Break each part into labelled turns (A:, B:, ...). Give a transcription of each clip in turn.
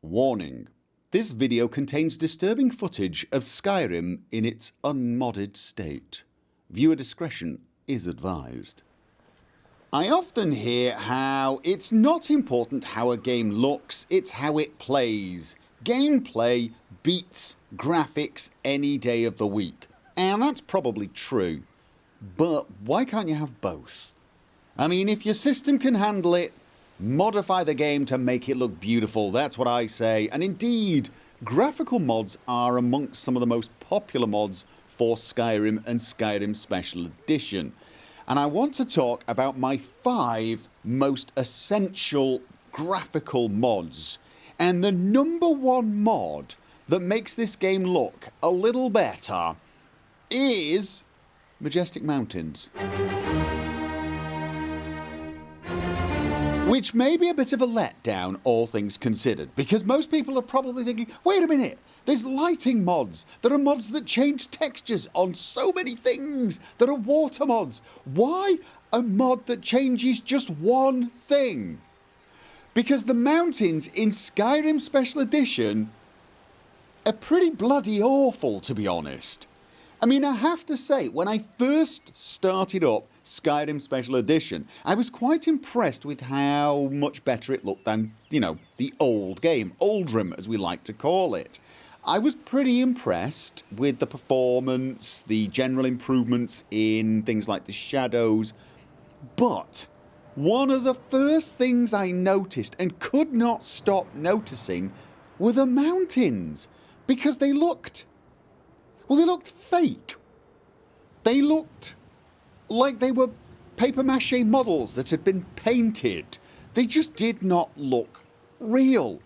A: Warning: this video contains disturbing footage of Skyrim in its unmodded state. Viewer discretion is advised. I often hear how it's not important how a game looks, it's how it plays. Gameplay beats graphics any day of the week. And that's probably true. But why can't you have both? I mean, if your system can handle it, modify the game to make it look beautiful, that's what I say. And indeed, graphical mods are amongst some of the most popular mods for Skyrim and Skyrim Special Edition. And I want to talk about my 5 most essential graphical mods. And the #1 mod that makes this game look a little better is Majestic Mountains. Which may be a bit of a letdown, all things considered, because most people are probably thinking, wait a minute, there's lighting mods, there are mods that change textures on so many things, there are water mods. Why a mod that changes just one thing? Because the mountains in Skyrim Special Edition are pretty bloody awful, to be honest. I mean, I have to say, when I first started up Skyrim Special Edition, I was quite impressed with how much better it looked than, you know, the old game, Oldrim as we like to call it. I was pretty impressed with the performance, the general improvements in things like the shadows, but one of the first things I noticed and could not stop noticing were the mountains, because they looked fake. They looked like they were paper mache models that had been painted. They just did not look real.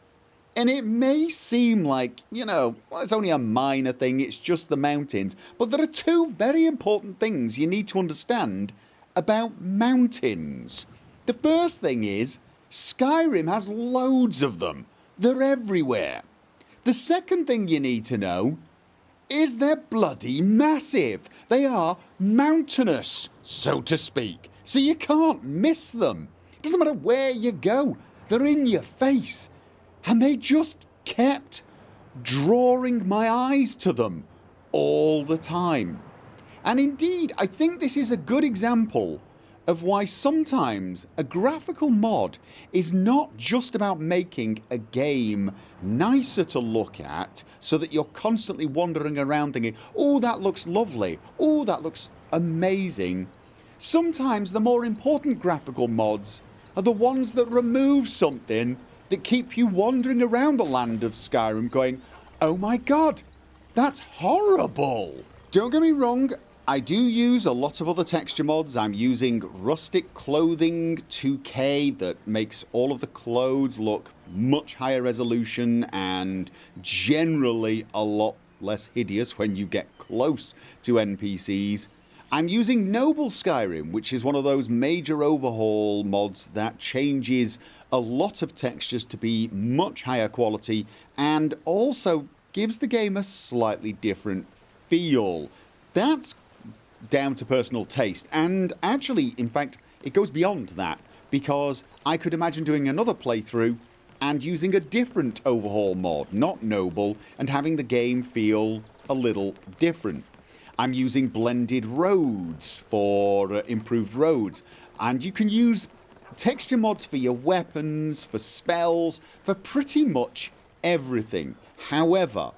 A: And it may seem like, you know, well, it's only a minor thing, it's just the mountains. But there are 2 very important things you need to understand about mountains. The first thing is, Skyrim has loads of them. They're everywhere. The second thing you need to know is they're bloody massive. They are mountainous, so to speak. So you can't miss them. It doesn't matter where you go. They're in your face. And they just kept drawing my eyes to them all the time. And indeed, I think this is a good example of why sometimes a graphical mod is not just about making a game nicer to look at so that you're constantly wandering around thinking, oh, that looks lovely, oh, that looks amazing. Sometimes the more important graphical mods are the ones that remove something that keep you wandering around the land of Skyrim going, oh my god, that's horrible. Don't get me wrong, I do use a lot of other texture mods. I'm using Rustic Clothing 2K that makes all of the clothes look much higher resolution and generally a lot less hideous when you get close to NPCs. I'm using Noble Skyrim, which is one of those major overhaul mods that changes a lot of textures to be much higher quality and also gives the game a slightly different feel. That's down to personal taste, and actually, in fact, it goes beyond that, because I could imagine doing another playthrough and using a different overhaul mod, not Noble, and having the game feel a little different. I'm using blended roads for improved roads, and you can use texture mods for your weapons, for spells, for pretty much everything. However,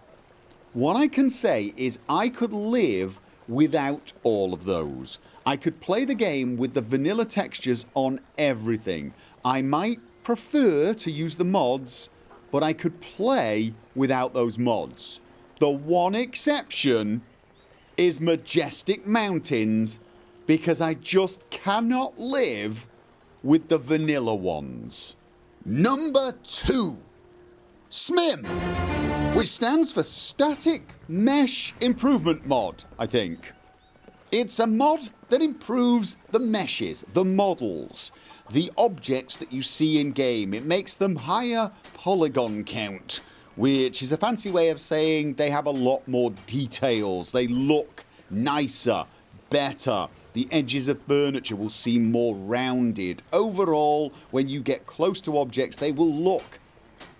A: what I can say is I could live without all of those. I could play the game with the vanilla textures on everything. I might prefer to use the mods, but I could play without those mods. The one exception is Majestic Mountains, because I just cannot live with the vanilla ones. Number 2. SMIM, which stands for Static Mesh Improvement Mod, I think. It's a mod that improves the meshes, the models, the objects that you see in game. It makes them higher polygon count, which is a fancy way of saying they have a lot more details. They look nicer, better. The edges of furniture will seem more rounded. Overall, when you get close to objects, they will look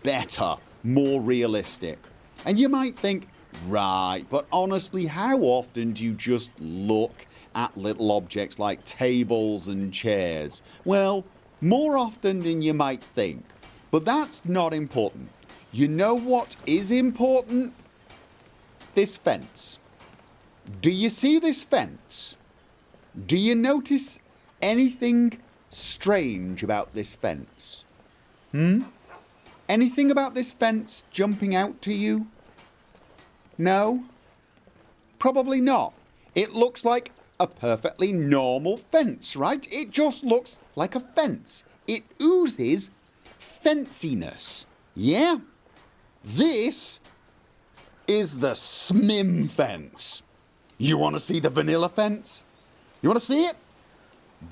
A: better. more realistic. And you might think, right, but honestly, how often do you just look at little objects like tables and chairs? Well, more often than you might think. But that's not important. You know what is important? This fence. Do you see this fence? Do you notice anything strange about this fence? Anything about this fence jumping out to you? No? Probably not. It looks like a perfectly normal fence, right? It just looks like a fence. It oozes fenciness. Yeah? This is the SMIM fence. You want to see the vanilla fence? You want to see it?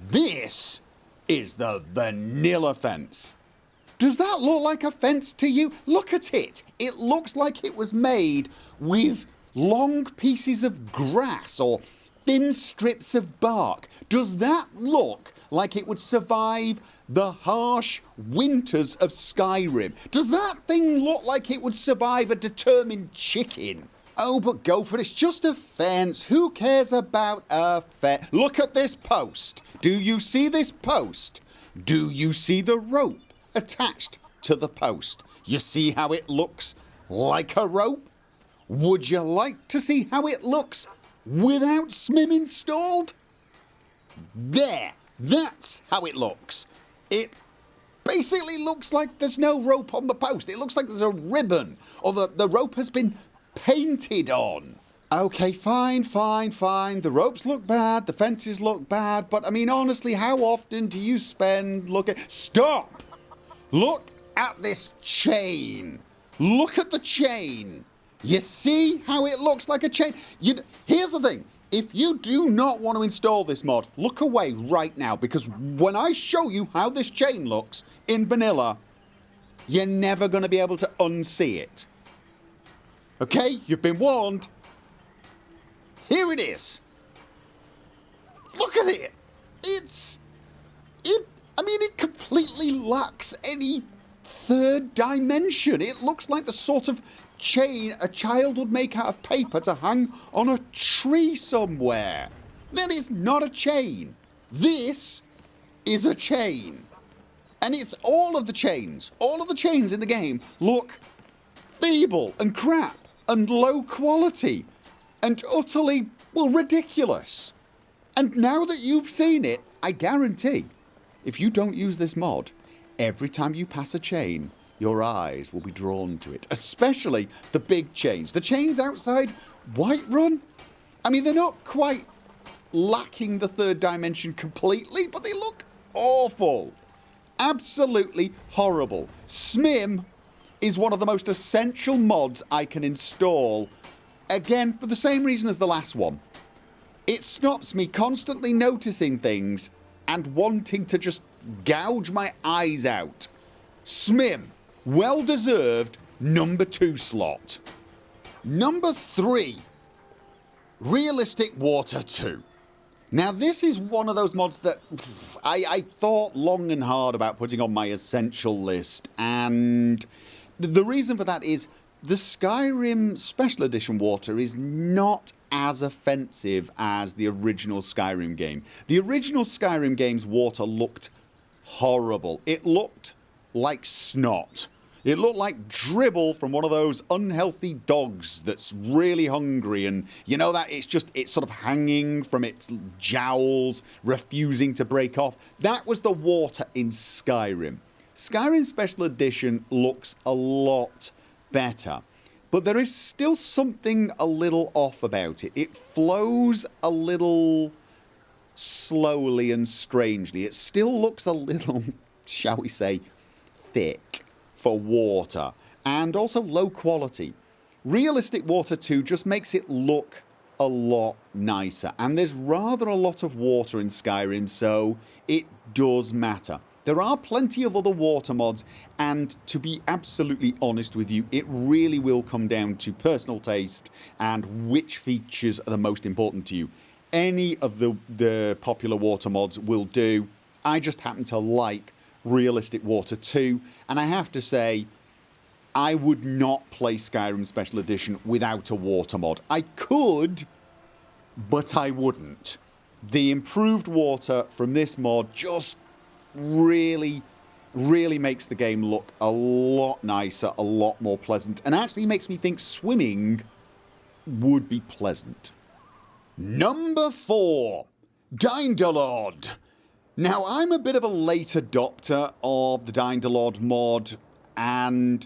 A: This is the vanilla fence. Does that look like a fence to you? Look at it. It looks like it was made with long pieces of grass or thin strips of bark. Does that look like it would survive the harsh winters of Skyrim? Does that thing look like it would survive a determined chicken? Oh, but Gopher, it's just a fence. Who cares about a fence? Look at this post. Do you see this post? Do you see the rope attached to the post? You see how it looks like a rope? Would you like to see how it looks without SMIM installed? There, that's how it looks. It basically looks like there's no rope on the post. It looks like there's a ribbon, or the rope has been painted on. Okay, fine. The ropes look bad, the fences look bad, but I mean, honestly, how often do you spend looking... Stop! Look at this chain. Look at the chain. You see how it looks like a chain? Here's the thing. If you do not want to install this mod, look away right now, because when I show you how this chain looks in vanilla, you're never going to be able to unsee it. Okay, you've been warned. Here it is. Look at it. It completely lacks any third dimension. It looks like the sort of chain a child would make out of paper to hang on a tree somewhere. That is not a chain. This is a chain. And it's all of the chains in the game look feeble and crap and low quality and utterly, well, ridiculous. And now that you've seen it, I guarantee, if you don't use this mod, every time you pass a chain, your eyes will be drawn to it. Especially the big chains. The chains outside Whiterun, I mean, they're not quite lacking the third dimension completely, but they look awful. Absolutely horrible. SMIM is one of the most essential mods I can install, again, for the same reason as the last one. It stops me constantly noticing things and wanting to just gouge my eyes out. SMIM, well deserved number 2 slot. Number 3, Realistic Water 2. Now this is one of those mods that I thought long and hard about putting on my essential list, and the reason for that is the Skyrim Special Edition water is not as offensive as the original Skyrim game. The original Skyrim game's water looked horrible. It looked like snot. It looked like dribble from one of those unhealthy dogs that's really hungry, and you know that it's sort of hanging from its jowls, refusing to break off. That was the water in Skyrim. Skyrim Special Edition looks a lot better, but there is still something a little off about it. It flows a little slowly and strangely. It still looks a little, shall we say, thick for water, and also low quality. Realistic Water 2 just makes it look a lot nicer, and there's rather a lot of water in Skyrim, so it does matter. There are plenty of other water mods, and to be absolutely honest with you, it really will come down to personal taste and which features are the most important to you. Any of the popular water mods will do. I just happen to like Realistic Water 2, and I have to say, I would not play Skyrim Special Edition without a water mod. I could, but I wouldn't. The improved water from this mod just really makes the game look a lot nicer, a lot more pleasant, and actually makes me think swimming would be pleasant. Number 4, DynDOLOD. Now, I'm a bit of a late adopter of the DynDOLOD mod, and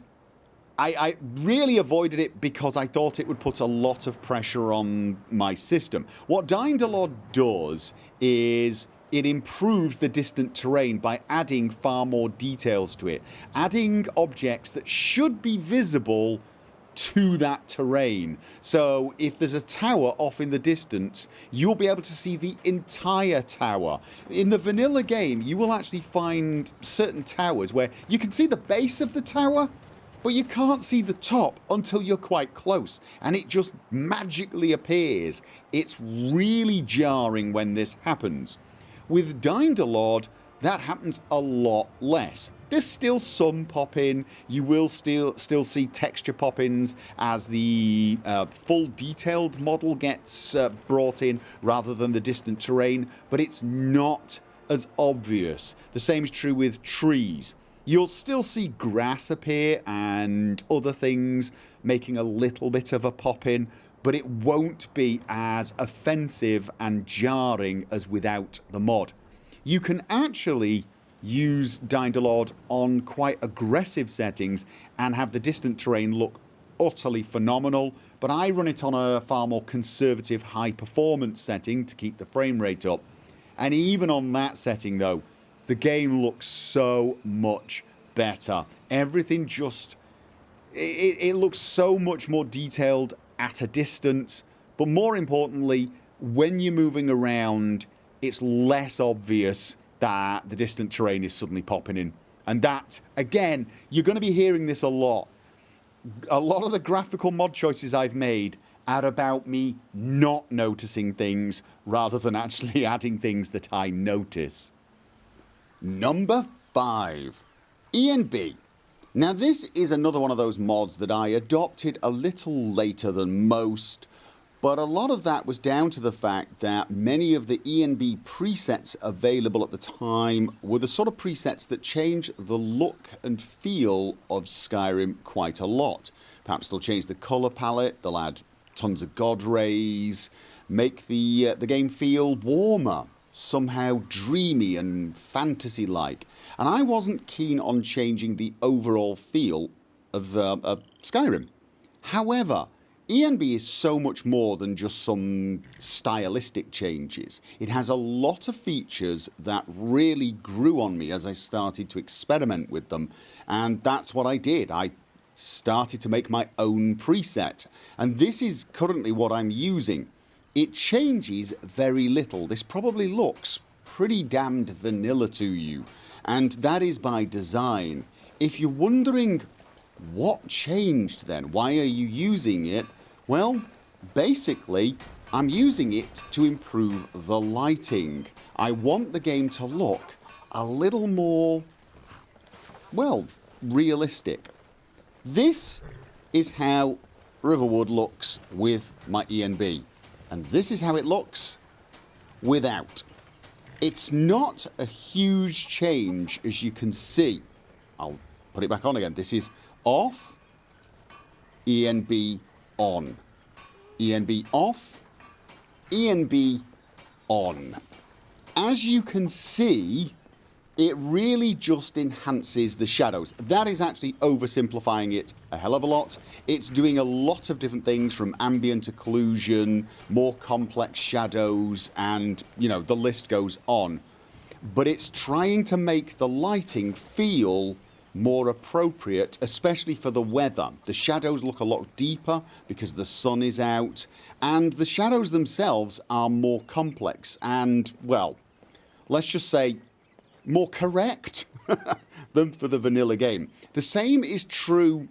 A: I really avoided it because I thought it would put a lot of pressure on my system. What DynDOLOD does is it improves the distant terrain by adding far more details to it, adding objects that should be visible to that terrain. So if there's a tower off in the distance, you'll be able to see the entire tower. In the vanilla game, you will actually find certain towers where you can see the base of the tower, but you can't see the top until you're quite close, and it just magically appears. It's really jarring when this happens. With DynDOLOD, that happens a lot less. There's still some pop-in. You will still see texture pop-ins as the full detailed model gets brought in rather than the distant terrain, but it's not as obvious. The same is true with trees. You'll still see grass appear and other things making a little bit of a pop-in, but it won't be as offensive and jarring as without the mod. You can actually use DynDOLOD on quite aggressive settings and have the distant terrain look utterly phenomenal, but I run it on a far more conservative high performance setting to keep the frame rate up. And even on that setting though, the game looks so much better. Everything just... It looks so much more detailed at a distance, but more importantly, when you're moving around, it's less obvious that the distant terrain is suddenly popping in. And that, again, you're going to be hearing this a lot. A lot of the graphical mod choices I've made are about me not noticing things rather than actually adding things that I notice. Number 5, ENB. Now this is another one of those mods that I adopted a little later than most, but a lot of that was down to the fact that many of the ENB presets available at the time were the sort of presets that change the look and feel of Skyrim quite a lot. Perhaps they'll change the colour palette, they'll add tons of god rays, make the game feel warmer, somehow dreamy and fantasy-like. And I wasn't keen on changing the overall feel of Skyrim. However, ENB is so much more than just some stylistic changes. It has a lot of features that really grew on me as I started to experiment with them, and that's what I did. I started to make my own preset, and this is currently what I'm using. It changes very little. This probably looks pretty damned vanilla to you, and that is by design. If you're wondering what changed then, why are you using it? Well, basically, I'm using it to improve the lighting. I want the game to look a little more, well, realistic. This is how Riverwood looks with my ENB. And this is how it looks without. It's not a huge change, as you can see. I'll put it back on again. This is off, ENB on. ENB off, ENB on. As you can see, it really just enhances the shadows. That is actually oversimplifying it a hell of a lot. It's doing a lot of different things, from ambient occlusion, more complex shadows, and, you know, the list goes on. But it's trying to make the lighting feel more appropriate, especially for the weather. The shadows look a lot deeper because the sun is out, and the shadows themselves are more complex and, well, let's just say more correct than for the vanilla game. The same is true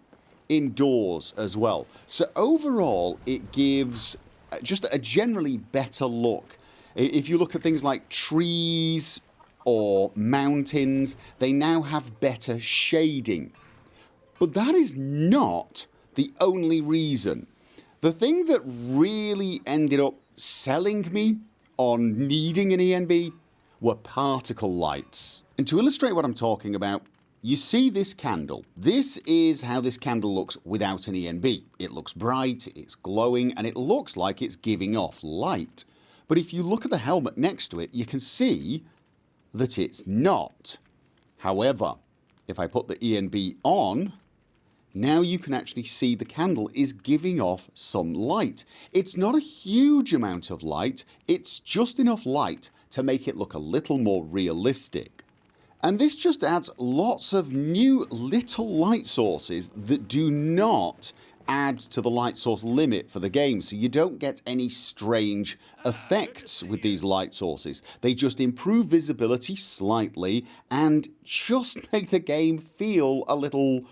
A: indoors as well. So overall, it gives just a generally better look. If you look at things like trees or mountains, they now have better shading. But that is not the only reason. The thing that really ended up selling me on needing an ENB were particle lights. And to illustrate what I'm talking about, you see this candle. This is how this candle looks without an ENB. It looks bright, it's glowing, and it looks like it's giving off light. But if you look at the helmet next to it, you can see that it's not. However, if I put the ENB on, now you can actually see the candle is giving off some light. It's not a huge amount of light, it's just enough light to make it look a little more realistic. And this just adds lots of new little light sources that do not add to the light source limit for the game, so you don't get any strange effects with these light sources. They just improve visibility slightly and just make the game feel a little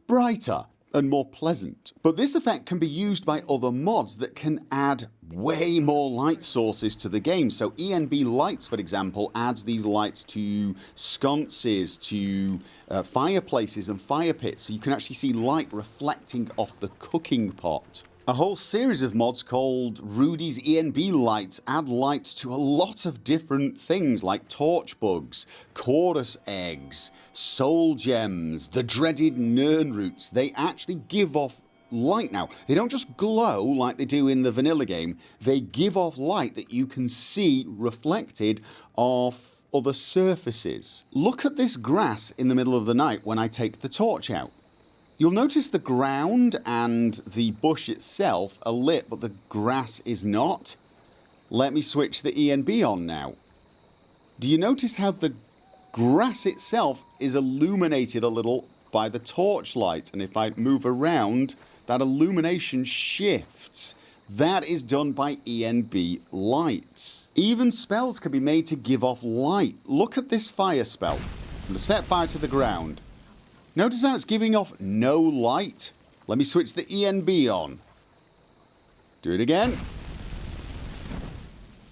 A: brighter and more pleasant. But this effect can be used by other mods that can add way more light sources to the game. So ENB lights, for example, adds these lights to sconces, to fireplaces and fire pits, so you can actually see light reflecting off the cooking pot. A whole series of mods called Rudy's ENB lights add light to a lot of different things like torch bugs, chorus eggs, soul gems, the dreaded nern roots. They actually give off light now. They don't just glow like they do in the vanilla game, they give off light that you can see reflected off other surfaces. Look at this grass in the middle of the night when I take the torch out. You'll notice the ground and the bush itself are lit, but the grass is not. Let me switch the ENB on now. Do you notice how the grass itself is illuminated a little by the torchlight? And if I move around, that illumination shifts. That is done by ENB lights. Even spells can be made to give off light. Look at this fire spell. I'm going to set fire to the ground. Notice how it's giving off no light? Let me switch the ENB on. Do it again.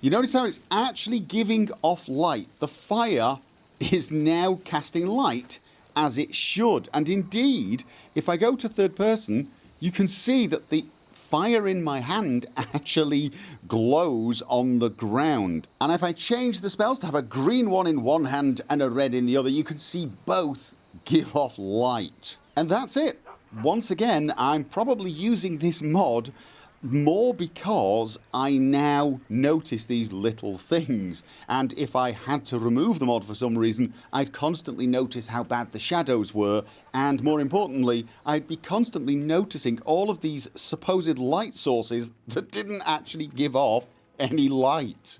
A: You notice how it's actually giving off light. The fire is now casting light as it should. And indeed, if I go to third person, you can see that the fire in my hand actually glows on the ground. And if I change the spells to have a green one in one hand and a red in the other, you can see both give off light. And that's it. Once again, I'm probably using this mod more because I now notice these little things, and if I had to remove the mod for some reason, I'd constantly notice how bad the shadows were, and more importantly, I'd be constantly noticing all of these supposed light sources that didn't actually give off any light.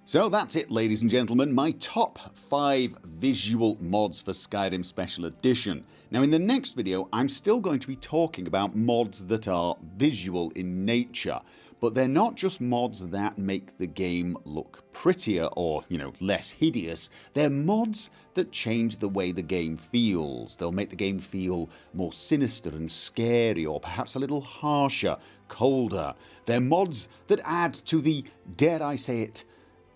A: So that's it, ladies and gentlemen, my top 5 visual mods for Skyrim Special Edition. Now in the next video I'm still going to be talking about mods that are visual in nature, but they're not just mods that make the game look prettier or, less hideous. They're mods that change the way the game feels. They'll make the game feel more sinister and scary, or perhaps a little harsher, colder. They're mods that add to the, dare I say it,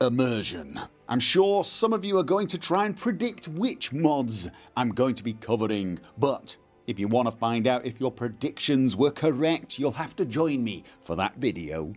A: immersion. I'm sure some of you are going to try and predict which mods I'm going to be covering, but if you want to find out if your predictions were correct, you'll have to join me for that video.